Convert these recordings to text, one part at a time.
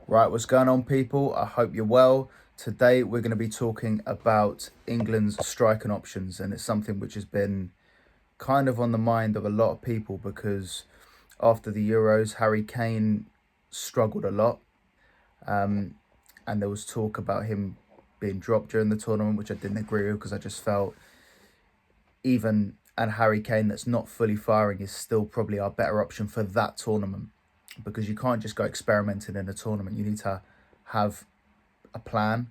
Right, what's going on, people? I hope you're well. Today, we're going to be talking about England's striking options, and it's something which has been kind of on the mind of a lot of people because after the Euros, Harry Kane struggled a lot, and there was talk about him being dropped during the tournament, which I didn't agree with because I just felt even and Harry Kane that's not fully firing is still probably our better option for that tournament because you can't just go experimenting in a tournament. You need to have a plan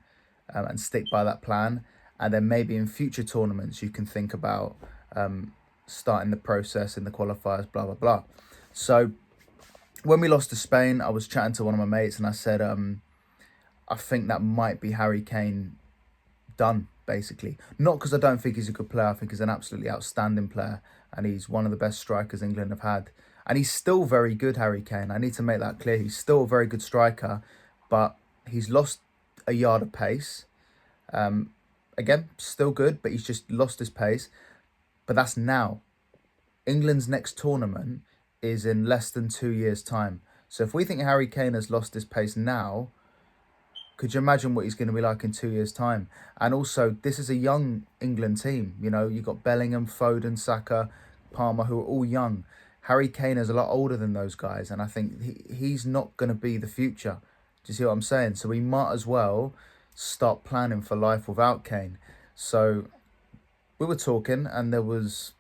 and stick by that plan. And then maybe in future tournaments, you can think about starting the process in the qualifiers, blah, blah, blah. So when we lost to Spain, I was chatting to one of my mates and I said, I think that might be Harry Kane done, basically. Not because I don't think he's a good player. I think he's an absolutely outstanding player and he's one of the best strikers England have had. And he's still very good, Harry Kane. I need to make that clear. He's still a very good striker, but he's lost a yard of pace. Again, still good, but he's just lost his pace. But that's now. England's next tournament is in less than 2 years' time. So if we think Harry Kane has lost his pace now, could you imagine what he's going to be like in 2 years' time? And also, this is a young England team. You know, you've got Bellingham, Foden, Saka, Palmer, who are all young. Harry Kane is a lot older than those guys, and I think he's not going to be the future. Do you see what I'm saying? So we might as well start planning for life without Kane. So we were talking, and there was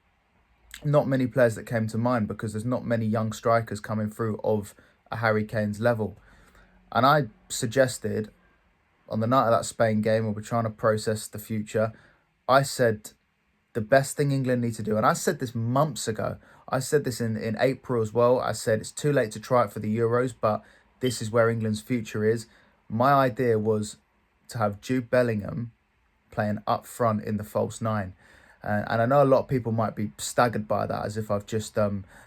not many players that came to mind because there's not many young strikers coming through of a Harry Kane's level. And I suggested on the night of that Spain game where we're trying to process the future, I said the best thing England need to do, and I said this months ago, I said this in April as well, I said it's too late to try it for the Euros, but this is where England's future is. My idea was to have Jude Bellingham playing up front in the false nine. And I know a lot of people might be staggered by that as if I've just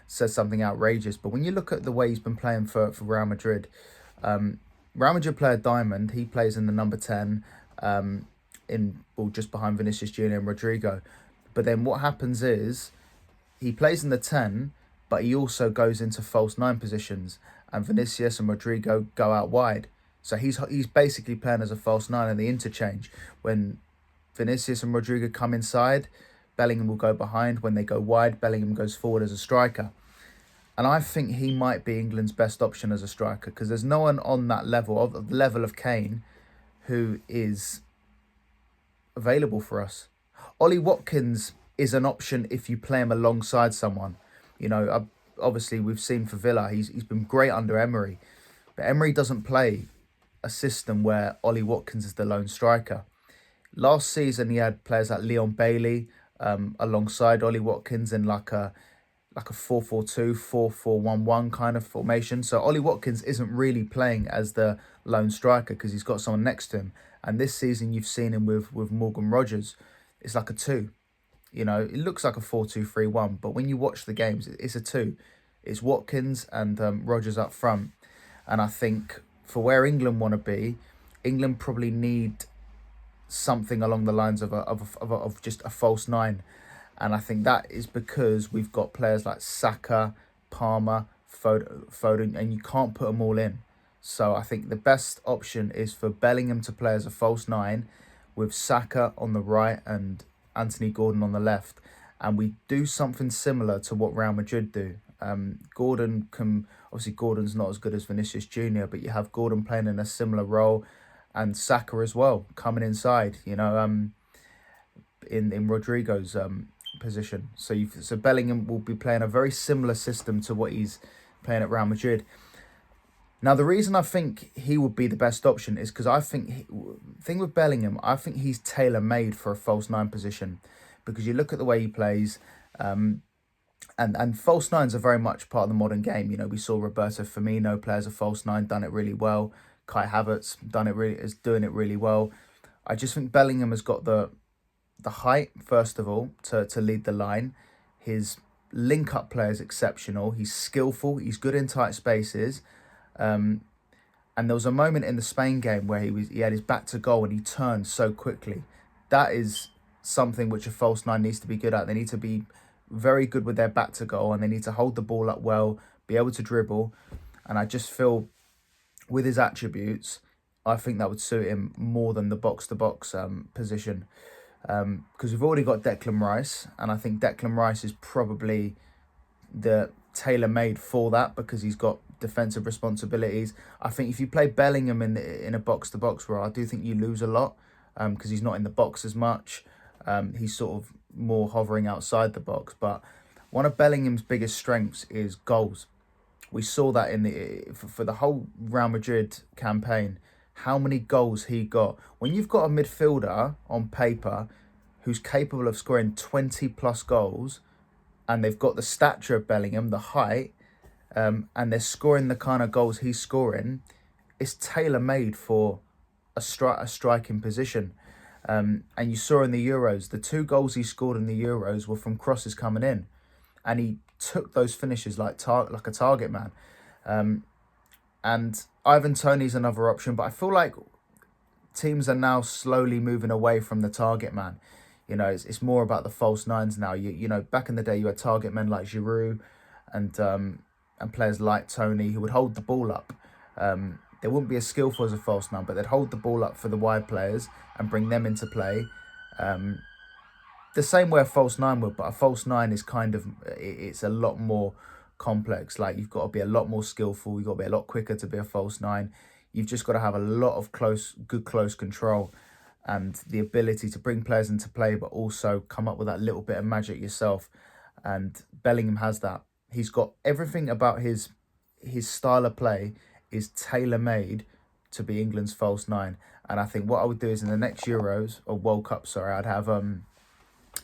said something outrageous. But when you look at the way he's been playing for Real Madrid, Real Madrid player Diamond, he plays in the number 10, just behind Vinicius Junior and Rodrigo. But then what happens is he plays in the 10, but he also goes into false 9 positions, and Vinicius and Rodrigo go out wide. So he's basically playing as a false 9 in the interchange. When Vinicius and Rodrigo come inside, Bellingham will go behind. When they go wide, Bellingham goes forward as a striker. And I think he might be England's best option as a striker because there's no one on that level, of the level of Kane, who is available for us. Ollie Watkins is an option if you play him alongside someone. You know, obviously we've seen for Villa, he's been great under Emery. But Emery doesn't play a system where Ollie Watkins is the lone striker. Last season, he had players like Leon Bailey alongside Ollie Watkins in like a 4-4-2, 4-4-1-1 kind of formation. So Ollie Watkins isn't really playing as the lone striker because he's got someone next to him. And this season, you've seen him with Morgan Rogers. It's like a 2. You know, it looks like a 4-2-3-1, but when you watch the games, it's a 2. It's Watkins and Rogers up front. And I think for where England want to be, England probably need something along the lines of just a false 9. And I think that is because we've got players like Saka, Palmer, Foden, and you can't put them all in. So I think the best option is for Bellingham to play as a false 9 with Saka on the right and Anthony Gordon on the left. And we do something similar to what Real Madrid do. Obviously Gordon's not as good as Vinicius Junior, but you have Gordon playing in a similar role and Saka as well, coming inside, you know, in Rodrigo's position. So Bellingham will be playing a very similar system to what he's playing at Real Madrid. Now, the reason I think he would be the best option is because I think, thing with Bellingham, I think he's tailor-made for a false 9 position. Because you look at the way he plays, and false 9s are very much part of the modern game. You know, we saw Roberto Firmino play as a false 9, done it really well. Kai Havertz is doing it really well. I just think Bellingham has got the height, first of all, to lead the line. His link-up play is exceptional. He's skillful. He's good in tight spaces. And there was a moment in the Spain game where he had his back to goal and he turned so quickly. That is something which a false 9 needs to be good at. They need to be very good with their back to goal and they need to hold the ball up well, be able to dribble. And I just feel with his attributes, I think that would suit him more than the box-to-box position. Because we've already got Declan Rice, and I think Declan Rice is probably the tailor-made for that because he's got defensive responsibilities. I think if you play Bellingham in a box-to-box role, I do think you lose a lot because he's not in the box as much. He's sort of more hovering outside the box. But one of Bellingham's biggest strengths is goals. We saw that for the whole Real Madrid campaign, how many goals he got. When you've got a midfielder on paper who's capable of scoring 20 plus goals, and they've got the stature of Bellingham, the height, and they're scoring the kind of goals he's scoring, it's tailor-made for a striking position. And you saw in the Euros, the 2 goals he scored in the Euros were from crosses coming in, and he took those finishes like a target man. And Ivan Toney's another option, but I feel like teams are now slowly moving away from the target man. You know, it's more about the false nines now. You know, back in the day, you had target men like Giroud and players like Toney who would hold the ball up. They wouldn't be as skillful as a false nine, but they'd hold the ball up for the wide players and bring them into play. The same way a false nine would, but a false nine is it's a lot more complex. Like, you've got to be a lot more skillful. You've got to be a lot quicker to be a false nine. You've just got to have a lot of good close control and the ability to bring players into play, but also come up with that little bit of magic yourself. And Bellingham has that. He's got everything about his style of play is tailor-made to be England's false nine. And I think what I would do is in the next Euros, or World Cup, sorry, I'd have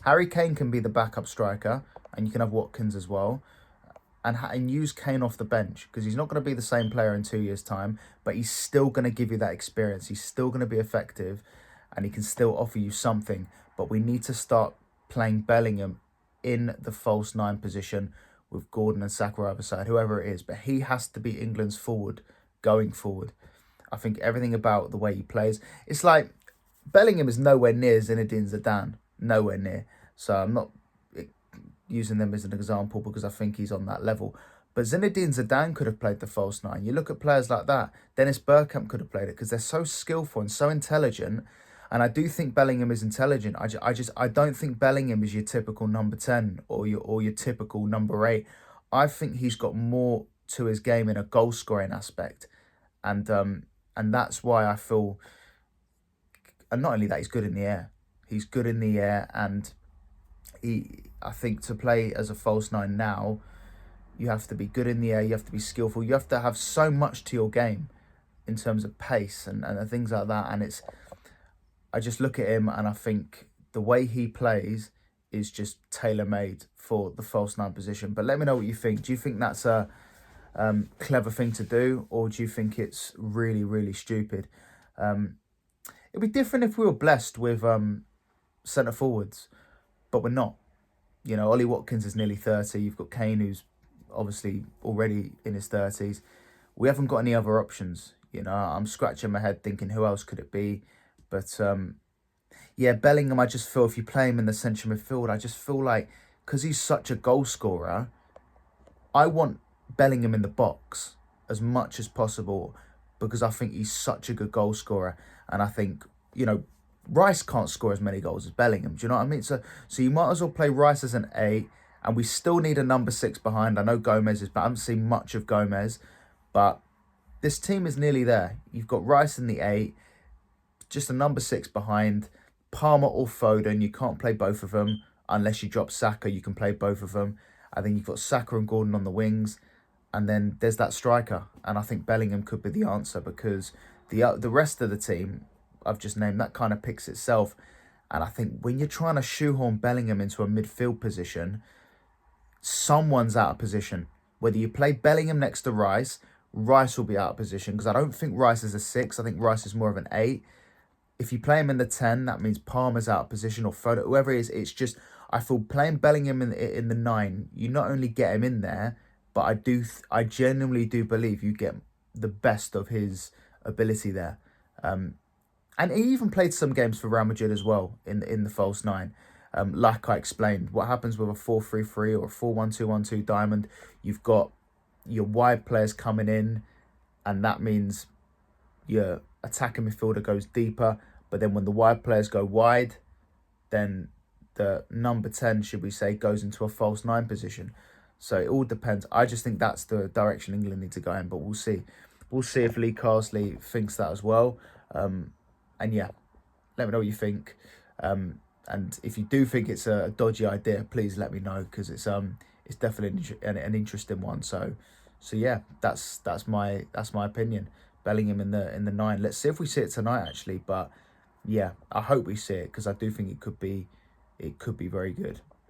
Harry Kane can be the backup striker, and you can have Watkins as well. And use Kane off the bench, because he's not going to be the same player in 2 years' time, but he's still going to give you that experience. He's still going to be effective, and he can still offer you something. But we need to start playing Bellingham in the false nine position with Gordon and Saka either side, whoever it is. But he has to be England's forward going forward. I think everything about the way he plays, it's like Bellingham is nowhere near Zinedine Zidane, nowhere near. So I'm not using them as an example because I think he's on that level. But Zinedine Zidane could have played the false nine. You look at players like that. Dennis Bergkamp could have played it because they're so skillful and so intelligent. And I do think Bellingham is intelligent. I don't think Bellingham is your typical number 10 or your typical number 8. I think he's got more to his game in a goal scoring aspect. And that's why I feel, and not only that, he's good in the air. He's good in the air, and I think to play as a false nine now, you have to be good in the air, you have to be skillful, you have to have so much to your game in terms of pace and things like that. And I just look at him and I think the way he plays is just tailor-made for the false nine position. But let me know what you think. Do you think that's a clever thing to do, or do you think it's really, really stupid? It'd be different if we were blessed with centre forwards, but we're not. You know, Ollie Watkins is nearly 30. You've got Kane, who's obviously already in his 30s. We haven't got any other options. You know, I'm scratching my head thinking, who else could it be? But yeah, Bellingham, I just feel if you play him in the central midfield, I just feel like, because he's such a goal scorer, I want Bellingham in the box as much as possible because I think he's such a good goal scorer. And I think, you know, Rice can't score as many goals as Bellingham. Do you know what I mean? So you might as well play Rice as an 8, and we still need a number 6 behind. I know Gomez is, but I haven't seen much of Gomez. But this team is nearly there. You've got Rice in the 8, just a number 6 behind. Palmer or Foden, you can't play both of them unless you drop Saka. You can play both of them. I think you've got Saka and Gordon on the wings, and then there's that striker. And I think Bellingham could be the answer because the rest of the team I've just named, that kind of picks itself. And I think when you're trying to shoehorn Bellingham into a midfield position, someone's out of position. Whether you play Bellingham next to Rice, Rice will be out of position because I don't think Rice is a 6. I think Rice is more of an 8. If you play him in the 10, that means Palmer's out of position or Foden, whoever it is. It's just, I feel playing Bellingham in the 9, you not only get him in there, but I genuinely do believe you get the best of his ability there. And he even played some games for Real Madrid as well in the false 9. Like I explained, what happens with a 4-3-3 or a 4-1-2-1-2 diamond, you've got your wide players coming in, and that means your attacking midfielder goes deeper, but then when the wide players go wide, then the number 10, should we say, goes into a false nine position. So it all depends. I just think that's the direction England need to go in, but we'll see. We'll see if Lee Carsley thinks that as well. And yeah, let me know what you think. And if you do think it's a dodgy idea, please let me know, because it's definitely an interesting one. So yeah, that's my opinion. Bellingham in the 9. Let's see if we see it tonight actually, but yeah, I hope we see it, because I do think it could be very good.